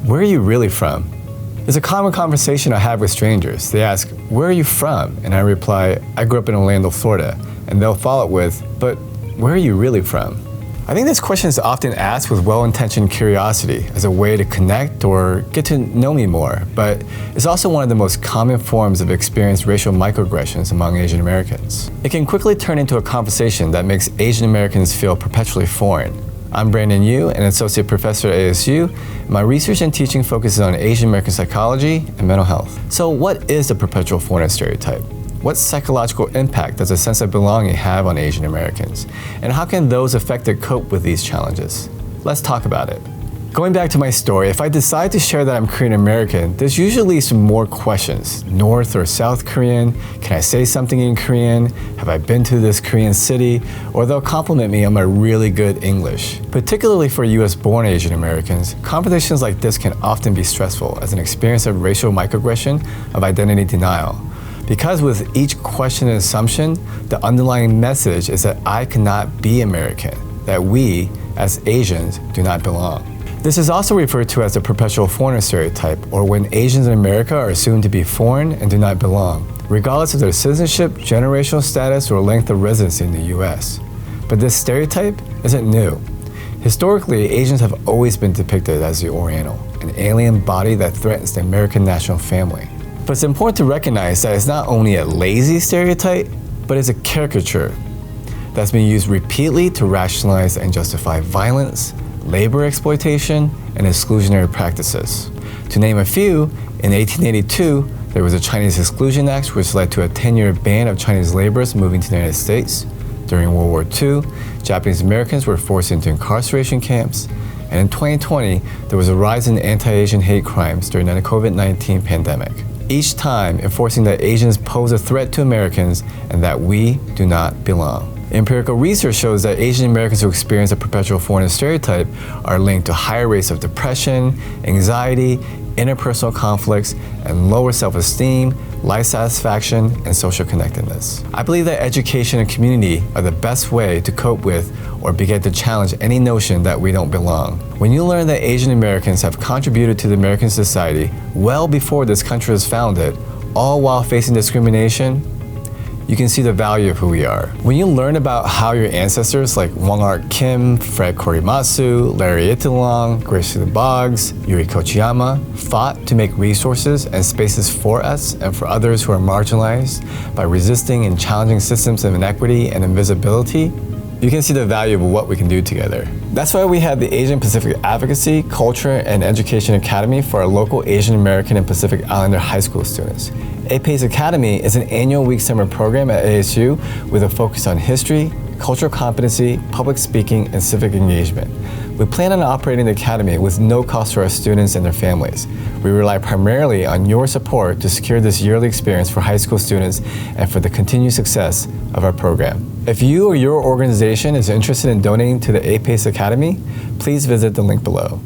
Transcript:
Where are you really from? It's a common conversation I have with strangers. They ask, where are you from? And I reply, I grew up in Orlando, Florida. And they'll follow it with, but where are you really from? I think this question is often asked with well-intentioned curiosity as a way to connect or get to know me more, but it's also one of the most common forms of experienced racial microaggressions among Asian Americans. It can quickly turn into a conversation that makes Asian Americans feel perpetually foreign. I'm Brandon Yu, an associate professor at ASU. My research and teaching focuses on Asian American psychology and mental health. So what is the perpetual foreigner stereotype? What psychological impact does a sense of belonging have on Asian Americans? And how can those affected cope with these challenges? Let's talk about it. Going back to my story, if I decide to share that I'm Korean American, this usually leads to more questions. North or South Korean? Can I say something in Korean? Have I been to this Korean city? Or they'll compliment me on my really good English. Particularly for US-born Asian Americans, conversations like this can often be stressful as an experience of racial microaggression, of identity denial. Because with each question and assumption, the underlying message is that I cannot be American, that we, as Asians, do not belong. This is also referred to as the perpetual foreigner stereotype, or when Asians in America are assumed to be foreign and do not belong, regardless of their citizenship, generational status, or length of residency in the US. But this stereotype isn't new. Historically, Asians have always been depicted as the Oriental, an alien body that threatens the American national family. But it's important to recognize that it's not only a lazy stereotype, but it's a caricature that's been used repeatedly to rationalize and justify violence, labor exploitation, and exclusionary practices. To name a few, in 1882, there was a Chinese Exclusion Act which led to a 10-year ban of Chinese laborers moving to the United States. During World War II, Japanese Americans were forced into incarceration camps. And in 2020, there was a rise in anti-Asian hate crimes during the COVID-19 pandemic. Each time enforcing that Asians pose a threat to Americans and that we do not belong. Empirical research shows that Asian Americans who experience a perpetual foreigner stereotype are linked to higher rates of depression, anxiety, interpersonal conflicts, and lower self-esteem, life satisfaction, and social connectedness. I believe that education and community are the best way to cope with or begin to challenge any notion that we don't belong. When you learn that Asian Americans have contributed to the American society well before this country was founded, all while facing discrimination, you can see the value of who we are. When you learn about how your ancestors like Wong Art Kim, Fred Korimatsu, Larry Itilong, Grace Lee Boggs, Yuri Kochiyama fought to make resources and spaces for us and for others who are marginalized by resisting and challenging systems of inequity and invisibility, you can see the value of what we can do together. That's why we have the Asian Pacific Advocacy, Culture, and Education Academy for our local Asian American and Pacific Islander high school students. APACE Academy is an annual week summer program at ASU with a focus on history, cultural competency, public speaking, and civic engagement. We plan on operating the academy with no cost to our students and their families. We rely primarily on your support to secure this yearly experience for high school students and for the continued success of our program. If you or your organization is interested in donating to the APACE Academy, please visit the link below.